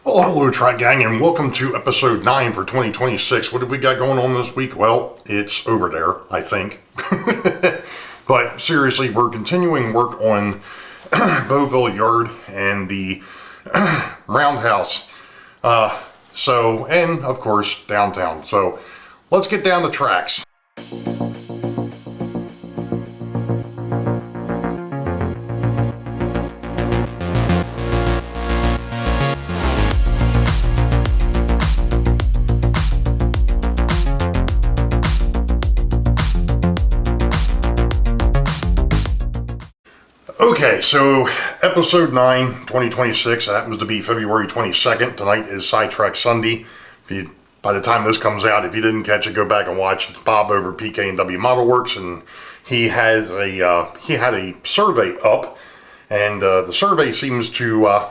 Well, hello, Track Gang, and welcome to episode 9 for 2026. What have we got going on this week? Well, it's over there, I think. But seriously, we're continuing work on Boeville Yard and the Roundhouse. And of course, downtown. So let's get down the tracks. Okay, so episode 9, 2026, happens to be February 22nd. Tonight is Sidetrack Sunday. By the time this comes out, if you didn't catch it, go back and watch. It's Bob over at PK&W Modelworks, and he had a survey up, and the survey seems to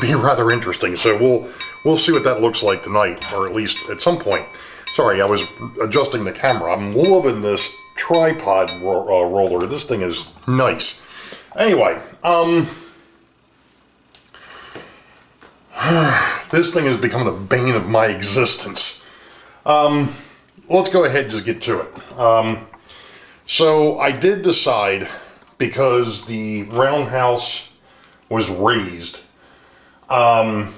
be rather interesting. So we'll see what that looks like tonight, or at least at some point. Sorry, I was adjusting the camera. I'm loving this tripod roller. This thing is nice. Anyway, this thing has become the bane of my existence. Let's go ahead and just get to it. So I did decide, because the Roundhouse was raised, or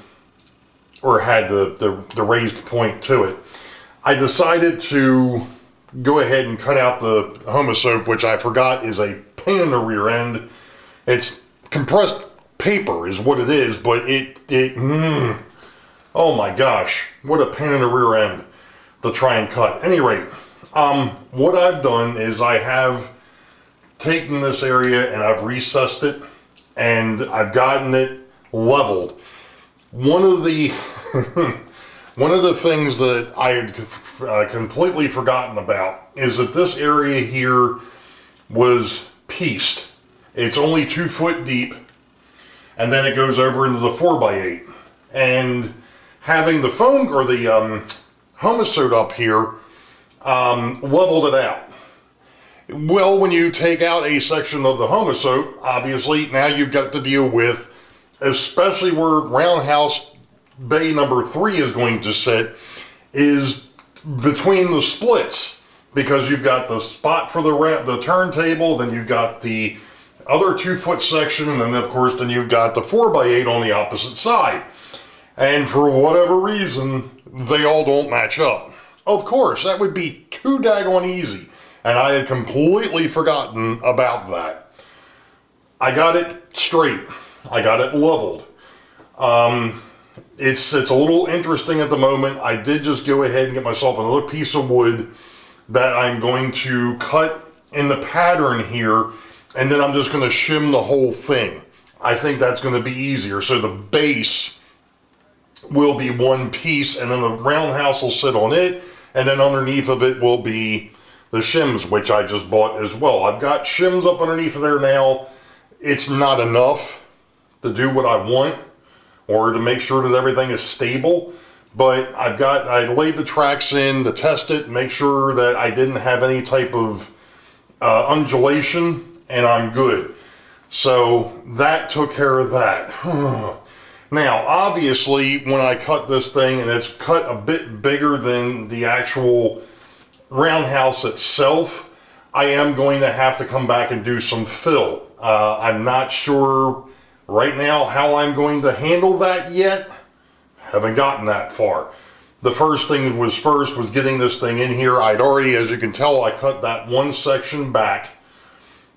had the raised point to it, I decided to go ahead and cut out the Homosoap, which I forgot is a pain in the rear end. It's compressed paper is what it is, but oh my gosh, what a pain in the rear end to try and cut. At any rate, what I've done is I have taken this area and I've recessed it, and I've gotten it leveled. One of the things that I had completely forgotten about is that this area here was pieced. It's only 2 foot deep, and then it goes over into the 4x8. And having the foam or the Homosoap up here leveled it out. Well, when you take out a section of the Homosoap, obviously now you've got to deal with, especially where Roundhouse bay number 3 is going to sit, is between the splits, because you've got the spot for the turntable, then you've got the other 2 foot section, and then of course you've got the 4x8 on the opposite side. And for whatever reason, they all don't match up. Of course, that would be too daggone easy, and I had completely forgotten about that. I got it straight. I got it leveled. It's a little interesting at the moment. I did just go ahead and get myself another piece of wood that I'm going to cut in the pattern here, and then I'm just going to shim the whole thing. I think that's going to be easier. So the base will be one piece, and then the Roundhouse will sit on it, and then underneath of it will be the shims, which I just bought as well. I've got shims up underneath of there now. It's not enough to do what I want, or to make sure that everything is stable, but I laid the tracks in to test it, make sure that I didn't have any type of undulation, and I'm good. So that took care of that. Now, obviously, when I cut this thing, and it's cut a bit bigger than the actual Roundhouse itself, I am going to have to come back and do some fill. I'm not sure right now how I'm going to handle that yet. Haven't gotten that far. The first thing was getting this thing in here. I'd already, as you can tell, I cut that one section back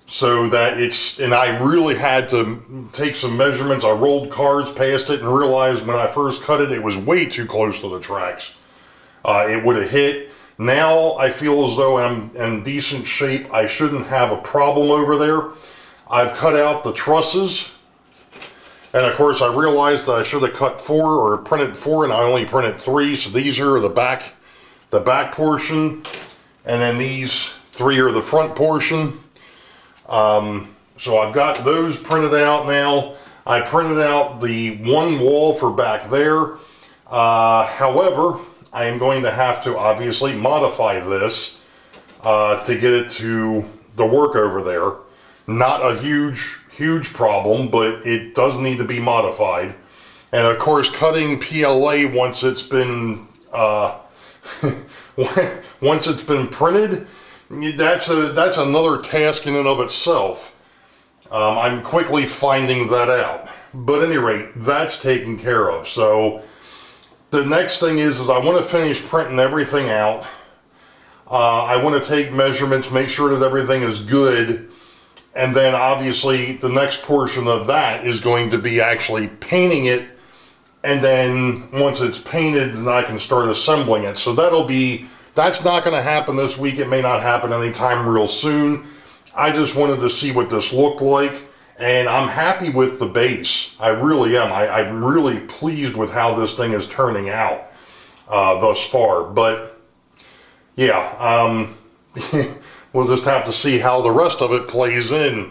so that and I really had to take some measurements. I rolled cars past it and realized when I first cut it, it was way too close to the tracks. It would have hit. Now I feel as though I'm in decent shape. I shouldn't have a problem over there. I've cut out the trusses. And of course, I realized I should have cut 4 or printed 4, and I only printed 3. So these are the back portion, and then these 3 are the front portion. So I've got those printed out now. I printed out the one wall for back there. However, I am going to have to obviously modify this to get it to the work over there. Not a huge problem, but it does need to be modified. And of course, cutting PLA once it's been once it's been printed, that's another task in and of itself. I'm quickly finding that out. But at any rate, that's taken care of. So the next thing is I want to finish printing everything out. I want to take measurements, make sure that everything is good. And then obviously the next portion of that is going to be actually painting it. And then once it's painted, then I can start assembling it. So that's not going to happen this week. It may not happen anytime real soon. I just wanted to see what this looked like. And I'm happy with the base. I really am. I'm really pleased with how this thing is turning out thus far. But yeah, we'll just have to see how the rest of it plays in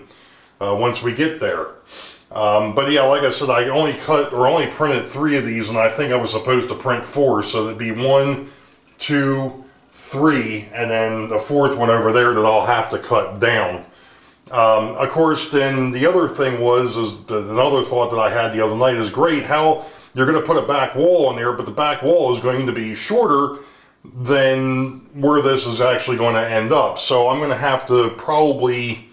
once we get there. But yeah, like I said, I only printed 3 of these, and I think I was supposed to print 4. So it'd be 1, 2, 3, and then the 4th one over there that I'll have to cut down. Of course, then the other thing another thought that I had the other night is great how you're going to put a back wall in there, but the back wall is going to be shorter than where this is actually going to end up. So I'm going to have to probably,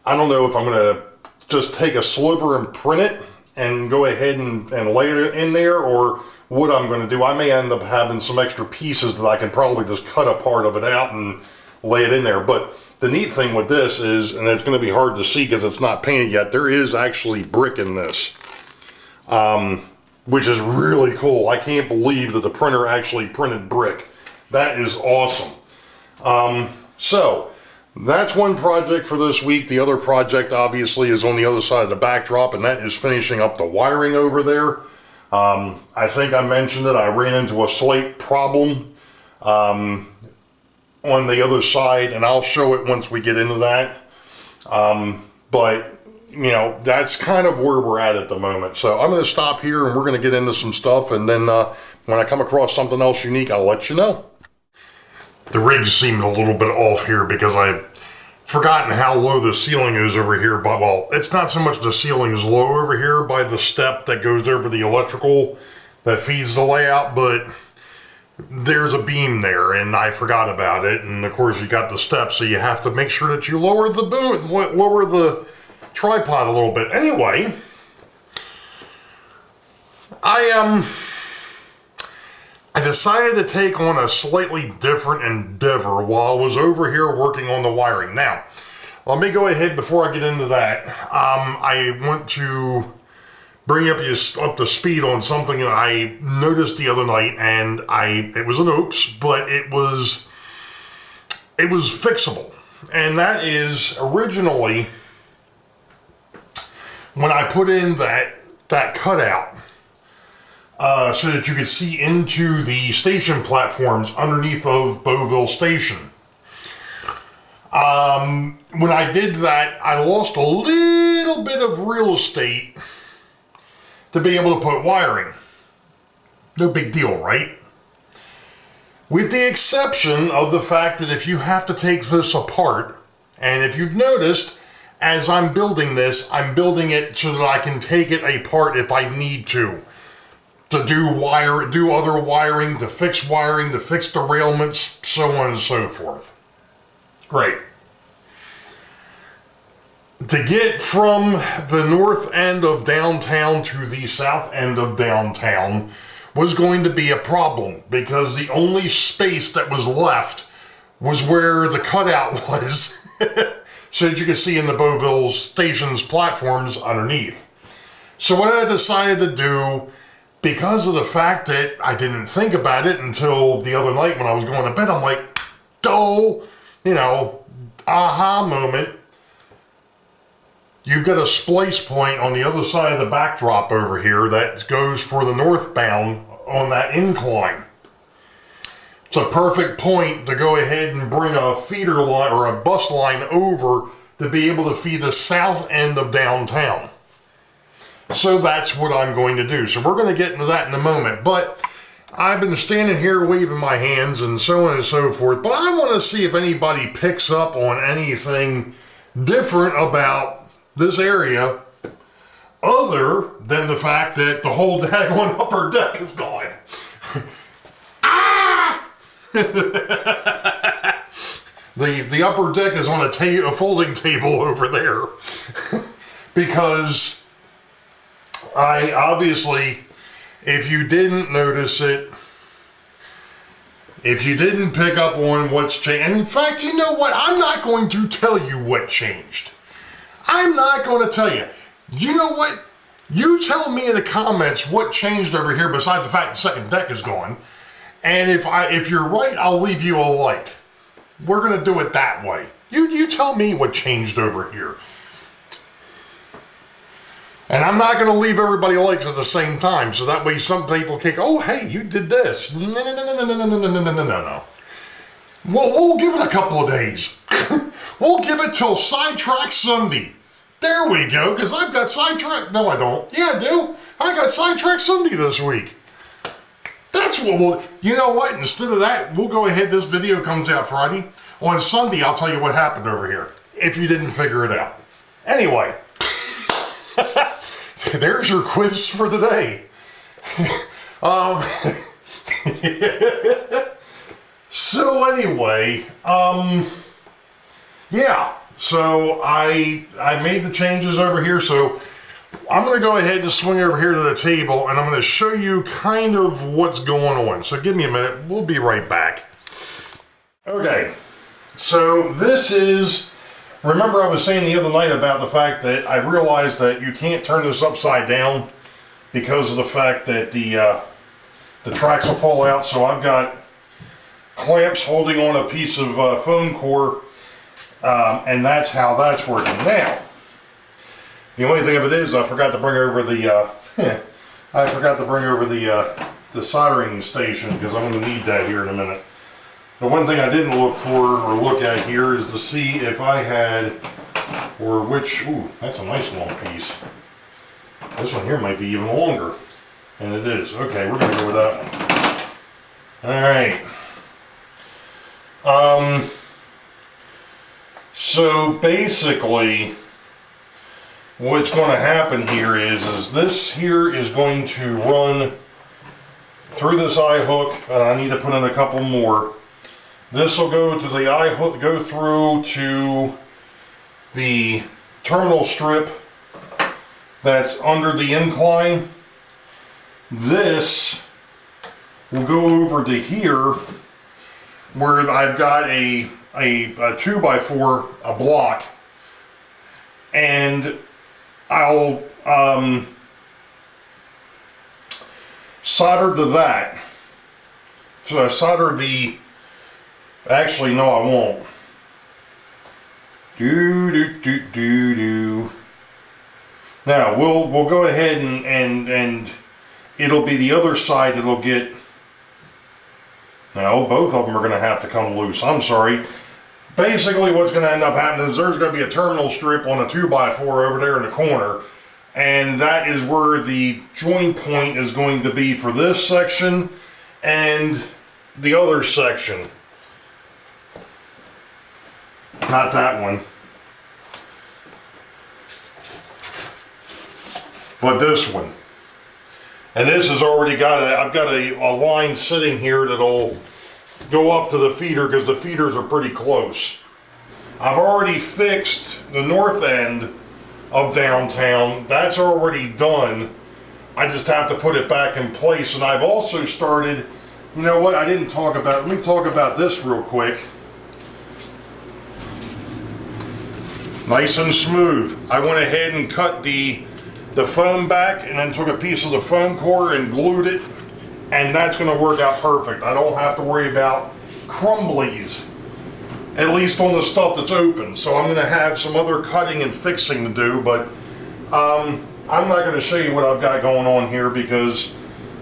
I don't know if I'm going to just take a sliver and print it and go ahead and lay it in there, or what I'm going to do. I may end up having some extra pieces that I can probably just cut a part of it out and lay it in there. But the neat thing with this is, and it's going to be hard to see because it's not painted yet, there is actually brick in this, which is really cool. I can't believe that the printer actually printed brick. That is awesome. So that's one project for this week. The other project obviously is on the other side of the backdrop, and that is finishing up the wiring over there. I think I mentioned it. I ran into a slight problem on the other side, and I'll show it once we get into that. But you know, that's kind of where we're at the moment. So I'm going to stop here and we're going to get into some stuff, and then when I come across something else unique, I'll let you know. The rig seemed a little bit off here because I've forgotten how low the ceiling is over here. But well, it's not so much the ceiling is low over here by the step that goes over the electrical that feeds the layout, but there's a beam there and I forgot about it. And of course you got the steps, so you have to make sure that you lower the tripod a little bit. Anyway, I decided to take on a slightly different endeavor while I was over here working on the wiring. Now, let me go ahead before I get into that. I want to bring you up to speed on something that I noticed the other night, and it was an oops, but it was fixable. And that is, originally, when I put in that cutout, so that you could see into the station platforms underneath of Boeville Station. When I did that, I lost a little bit of real estate to be able to put wiring. No big deal, right? With the exception of the fact that if you have to take this apart, and if you've noticed, as I'm building this, I'm building it so that I can take it apart if I need to do other wiring, to fix derailments, so on and so forth. Great. To get from the north end of downtown to the south end of downtown was going to be a problem, because the only space that was left was where the cutout was, so that you could see in the Boeville Station's platforms underneath. So what I decided to do, because of the fact that I didn't think about it until the other night when I was going to bed, I'm like, oh, you know, aha moment. You've got a splice point on the other side of the backdrop over here that goes for the northbound on that incline. It's a perfect point to go ahead and bring a feeder line or a bus line over to be able to feed the south end of downtown. So that's what I'm going to do. So we're going to get into that in a moment. But I've been standing here waving my hands and so on and so forth. But I want to see if anybody picks up on anything different about this area other than the fact that the whole daggone upper deck is gone. Ah! The upper deck is on a folding table over there. Because I obviously, if you didn't notice it, if you didn't pick up on what's changed, and in fact, you know what? I'm not going to tell you what changed. I'm not going to tell you. You know what? You tell me in the comments what changed over here besides the fact the second deck is gone. And if you're right, I'll leave you a like. We're going to do it that way. You tell me what changed over here. And I'm not going to leave everybody likes at the same time, so that way some people can go, oh, hey, you did this. No. We'll give it a couple of days. We'll give it till Sidetrack Sunday. There we go, because I've got Sidetrack. No, I don't. Yeah, I do. I got Sidetrack Sunday this week. That's what we'll, you know what? Instead of that, we'll go ahead. This video comes out Friday. On Sunday, I'll tell you what happened over here, if you didn't figure it out. Anyway. There's your quiz for the day. So anyway, yeah, so I made the changes over here, so I'm going to go ahead and swing over here to the table, and I'm going to show you kind of what's going on. So give me a minute, we'll be right back. Okay, so this is, remember I was saying the other night about the fact that I realized that you can't turn this upside down because of the fact that the tracks will fall out. So I've got clamps holding on a piece of foam core, and that's how that's working. Now, the only thing of it is I forgot to bring over the the soldering station, because I'm going to need that here in a minute. The one thing I didn't look for or look at here is to see if I had, or which, ooh, that's a nice long piece. This one here might be even longer. And it is. Okay, we're going to go with that one. Alright. So basically, what's going to happen here is this here is going to run through this eye hook, and I need to put in a couple more. This will go to the eye hook, go through to the terminal strip that's under the incline. This will go over to here where I've got a 2x4, a block, and I'll solder to that. So I solder the, actually no I won't. Now we'll go ahead and it'll be the other side that'll get, no, both of them are going to have to come loose. I'm sorry. Basically what's going to end up happening is there's going to be a terminal strip on a 2x4 over there in the corner, and that is where the join point is going to be for this section and the other section. Not that one, but this one. And this has already got I've got a line sitting here that'll go up to the feeder because the feeders are pretty close. I've already fixed the north end of downtown. That's already done. I just have to put it back in place. And I've also started, you know what, I didn't talk about, let me talk about this real quick. Nice and smooth. I went ahead and cut the foam back and then took a piece of the foam core and glued it, and that's going to work out perfect. I don't have to worry about crumblies, at least on the stuff that's open. So I'm going to have some other cutting and fixing to do, but I'm not going to show you what I've got going on here because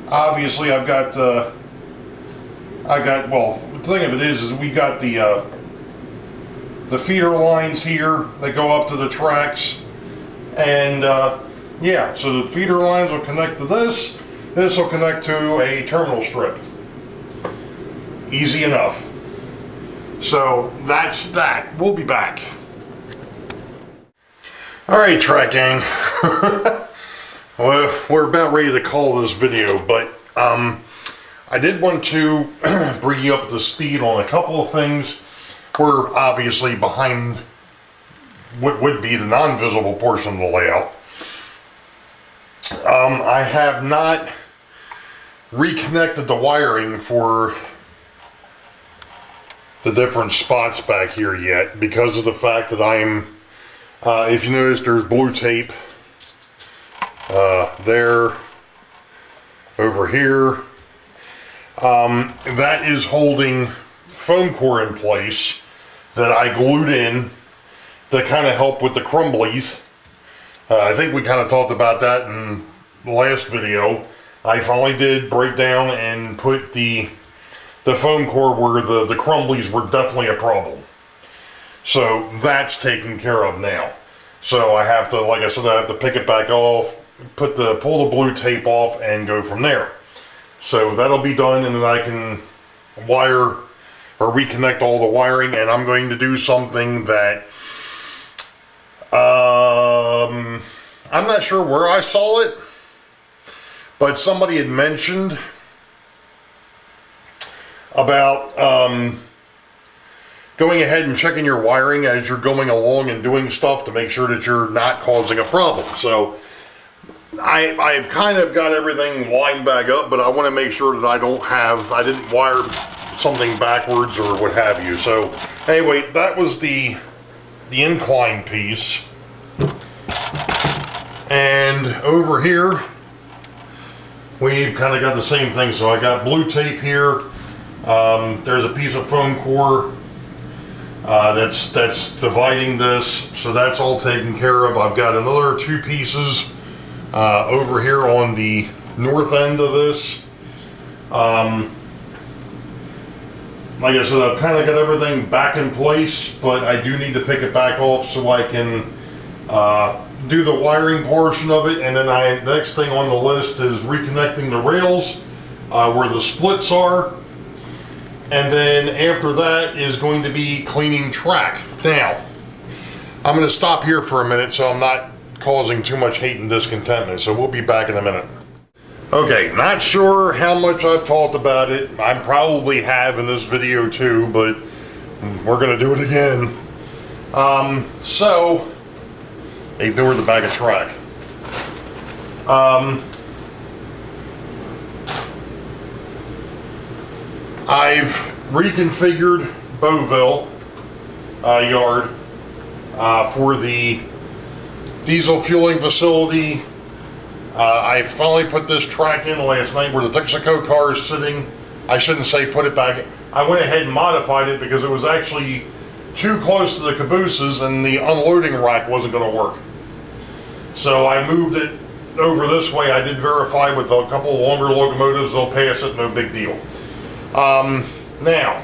obviously I've got well, the thing of it is we got the feeder lines here that go up to the tracks, and yeah, so the feeder lines will connect to this. This will connect to a terminal strip. Easy enough. So that's that. We'll be back. All right, track gang. Well, we're about ready to call this video, but I did want to bring you up to speed on a couple of things. We're obviously behind what would be the non-visible portion of the layout. I have not reconnected the wiring for the different spots back here yet because of the fact that I'm, if you notice, there's blue tape there, over here. That is holding foam core in place that I glued in to kind of help with the crumblies. I think we kind of talked about that in the last video. I finally did break down and put the foam core where the crumblies were definitely a problem. So that's taken care of now. So I have to, like I said, I have to pick it back off, pull the blue tape off and go from there. So that'll be done, and then I can wire or reconnect all the wiring, and I'm going to do something that I'm not sure where I saw it, but somebody had mentioned about going ahead and checking your wiring as you're going along and doing stuff to make sure that you're not causing a problem. So I've kind of got everything lined back up, but I want to make sure that I didn't wire something backwards or what have you. So anyway, that was the incline piece. And over here, we've kind of got the same thing. So I got blue tape here. There's a piece of foam core that's dividing this. So that's all taken care of. I've got another two pieces over here on the north end of this. Like I said, I've kind of got everything back in place, but I do need to pick it back off so I can do the wiring portion of it. And then next thing on the list is reconnecting the rails where the splits are. And then after that is going to be cleaning track. Now, I'm going to stop here for a minute so I'm not causing too much hate and discontentment. So we'll be back in a minute. Okay, not sure how much I've talked about it. I probably have in this video too, but we're going to do it again. So, ignore the bag of track. I've reconfigured Boeville Yard for the diesel fueling facility. I finally put this track in last night where the Texaco car is sitting. I shouldn't say put it back. I went ahead and modified it because it was actually too close to the cabooses and the unloading rack wasn't going to work. So I moved it over this way. I did verify with a couple of longer locomotives. They'll pass it, no big deal. Now,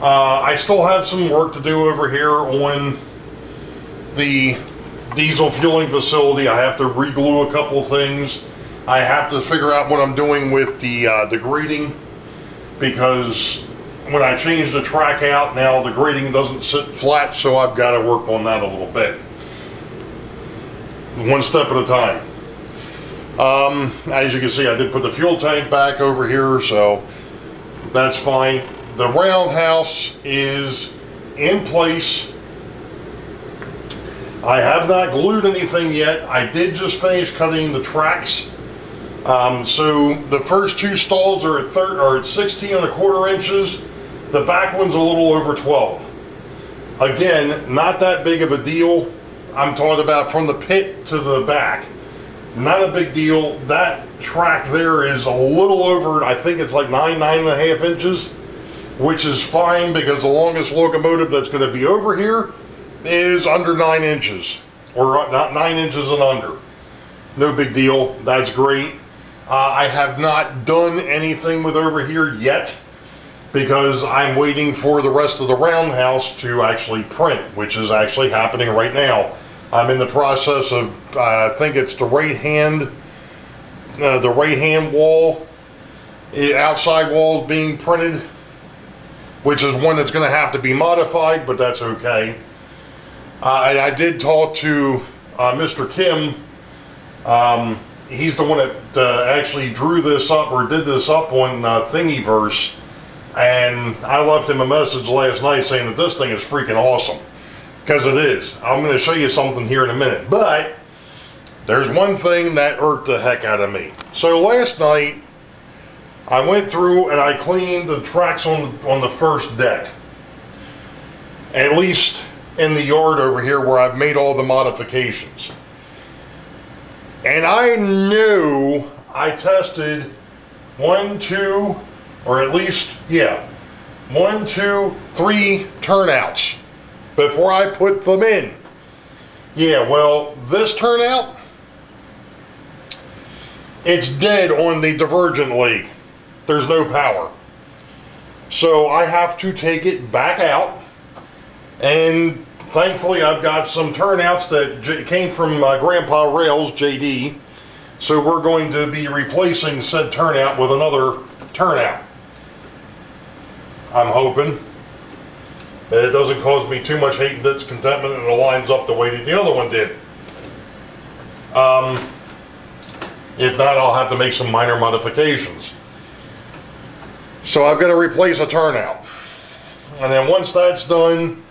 I still have some work to do over here on the diesel fueling facility. I have to re-glue a couple things. I have to figure out what I'm doing with the grating, because when I change the track out now, the grating doesn't sit flat, so I've got to work on that a little bit. One step at a time. As you can see, I did put the fuel tank back over here, so that's fine. The roundhouse is in place. I have not glued anything yet. I did just finish cutting the tracks. So the first two stalls are at 16 1/4 inches. The back one's a little over 12. Again, not that big of a deal. I'm talking about from the pit to the back. Not a big deal. That track there is a little over, I think it's like 9 1/2 inches, which is fine because the longest locomotive that's going to be over here is under 9 inches, or not 9 inches and under. No big deal. That's great. I have not done anything with over here yet because I'm waiting for the rest of the roundhouse to actually print, which is actually happening right now. I'm in the process of, I think it's the right hand wall, outside wall is being printed, which is one that's going to have to be modified, but that's okay. I did talk to Mr. Kim He's the one that actually drew this up or did this up on Thingiverse, and I left him a message last night saying that this thing is freaking awesome, because it is. I'm going to show you something here in a minute, but there's one thing that irked the heck out of me. So last night I went through and I cleaned the tracks on the first deck, at least in the yard over here where I've made all the modifications. And I knew I tested 1, 2, or at least, yeah, 1, 2, 3 turnouts before I put them in. Yeah, well, this turnout, it's dead on the divergent leg. There's no power. So I have to take it back out, and thankfully I've got some turnouts that came from Grandpa Rails, JD. So we're going to be replacing said turnout with another turnout. I'm hoping that it doesn't cause me too much hate and discontentment and it lines up the way that the other one did. If not, I'll have to make some minor modifications. So I've got to replace a turnout. And then once that's done,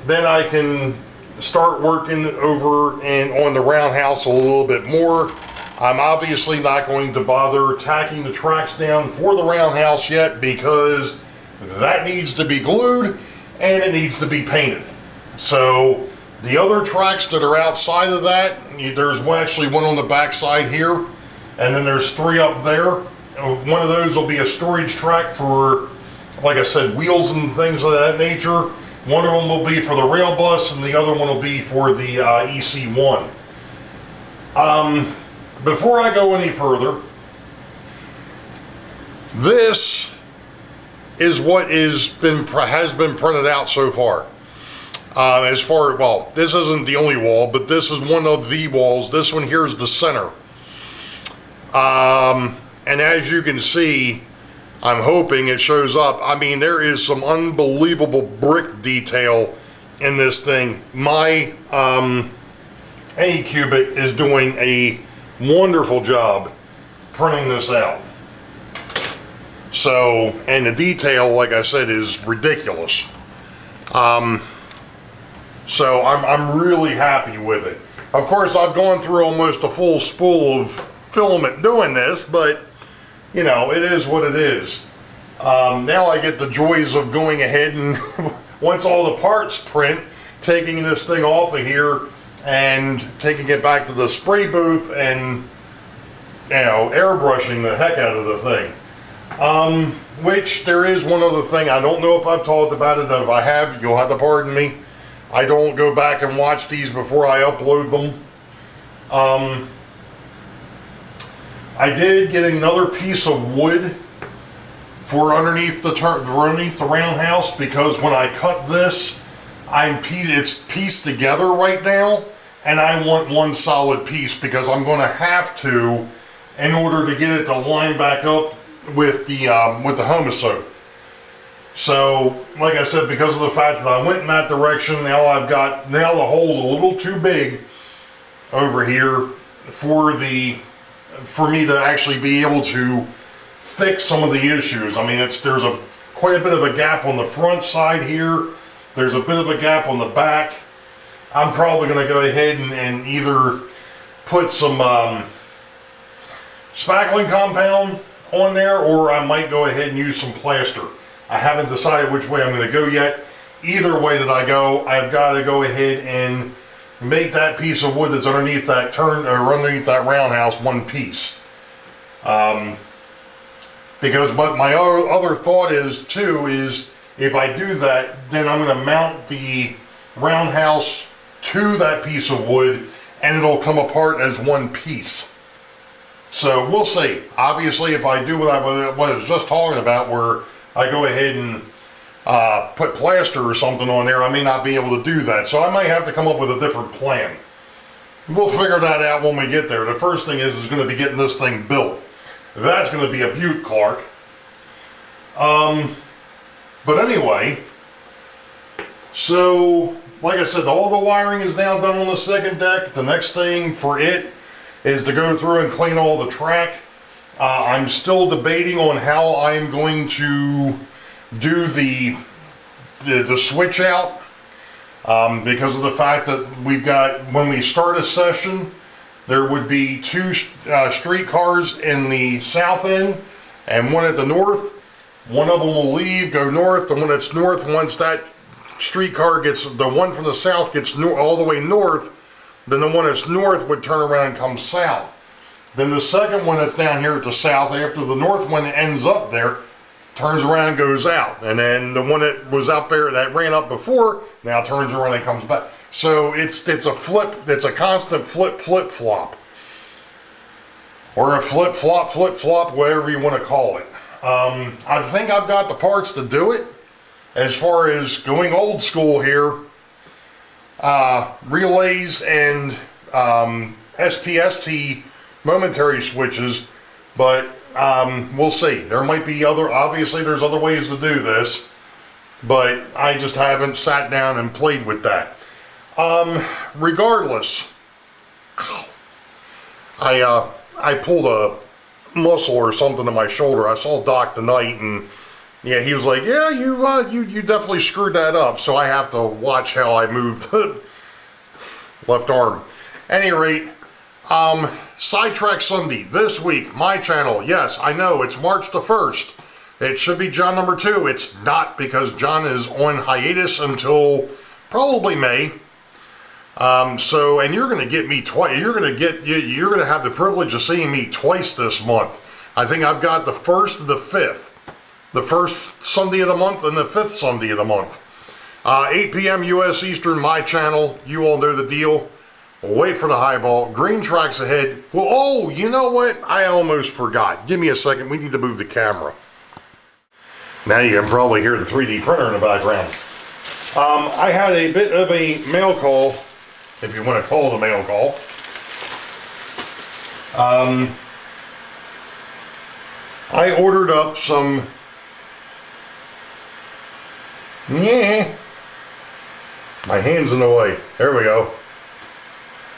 then I can start working over and on the roundhouse a little bit more. I'm obviously not going to bother tacking the tracks down for the roundhouse yet, because that needs to be glued and it needs to be painted. So the other tracks that are outside of that, there's actually one on the back side here, and then there's 3 up there. One of those will be a storage track for, like I said, wheels and things of that nature. One of them will be for the rail bus, and the other one will be for the EC1. Before I go any further, this is what has been printed out so far. Well, this isn't the only wall, but this is one of the walls. This one here is the center. And as you can see, I'm hoping it shows up. I mean, there is some unbelievable brick detail in this thing. My Anycubic is doing a wonderful job printing this out. So, and the detail, like I said, is ridiculous. So I'm really happy with it. Of course, I've gone through almost a full spool of filament doing this, but you know, it is what it is. Now I get the joys of going ahead and once all the parts print, taking this thing off of here and taking it back to the spray booth and, you know, airbrushing the heck out of the thing. Which there is one other thing. I don't know if I've talked about it. If I have, you'll have to pardon me. I don't go back and watch these before I upload them. I did get another piece of wood for underneath the roundhouse, because when I cut this, it's pieced together right now, and I want one solid piece, because I'm going to have to, in order to get it to line back up with the Homosoap. So, like I said, because of the fact that I went in that direction, now the hole's a little too big over here for me to actually be able to fix some of the issues. I mean, there's quite a bit of a gap on the front side here. There's a bit of a gap on the back. I'm probably going to go ahead and either put some spackling compound on there, or I might go ahead and use some plaster. I haven't decided which way I'm going to go yet. Either way that I go, I've got to go ahead and make that piece of wood that's underneath that underneath that roundhouse one piece. Because what my other thought is too is, if I do that, then I'm going to mount the roundhouse to that piece of wood and it'll come apart as one piece. So we'll see. Obviously, if I do what I was just talking about, where I go ahead and put plaster or something on there, I may not be able to do that. So I might have to come up with a different plan. We'll figure that out when we get there. The first thing is going to be getting this thing built. That's going to be a beaut, Clark. But anyway, so like I said, all the wiring is now done on the second deck. The next thing for it is to go through and clean all the track. I'm still debating on how I'm going to do the switch out, because of the fact that we've got, when we start a session, there would be two streetcars in the south end and one at the north. One of them will leave, go north. The one that's north, once that streetcar gets, the one from the south gets all the way north, then the one that's north would turn around and come south. Then the second one that's down here at the south, after the north one ends up there, turns around and goes out. And then the one that was up there that ran up before now turns around and comes back. So it's a flip, it's a constant flip-flop. Or a flip-flop, whatever you want to call it. I think I've got the parts to do it. As far as going old school here, relays and SPST momentary switches, but we'll see. There might be obviously there's other ways to do this, but I just haven't sat down and played with that. Regardless, I pulled a muscle or something in my shoulder. I saw Doc tonight, and yeah, he was like, yeah, you definitely screwed that up, so I have to watch how I moved left arm. Any rate, Sidetrack Sunday this week, my channel. Yes, I know it's March the 1st. It should be John number 2. It's not, because John is on hiatus until probably May. So, and you're going to get me twice. You're going to have the privilege of seeing me twice this month. I think I've got the 1st and the 5th. The 1st Sunday of the month and the 5th Sunday of the month. 8 p.m. U.S. Eastern, my channel. You all know the deal. Wait for the highball. Green tracks ahead. Well, oh, you know what? I almost forgot. Give me a second. We need to move the camera. Now you can probably hear the 3D printer in the background. I had a bit of a mail call, if you want to call it a mail call. I ordered up some, my hand's in the way. There we go.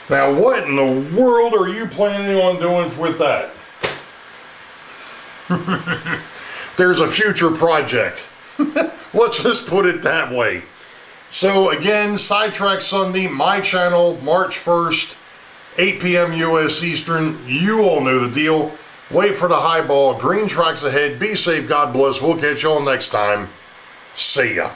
Now, what in the world are you planning on doing with that? There's a future project. Let's just put it that way. So again, Sidetrack Sunday, my channel, March 1st, 8 p.m. U.S. Eastern. You all know the deal. Wait for the highball. Green tracks ahead. Be safe. God bless. We'll catch you all next time. See ya.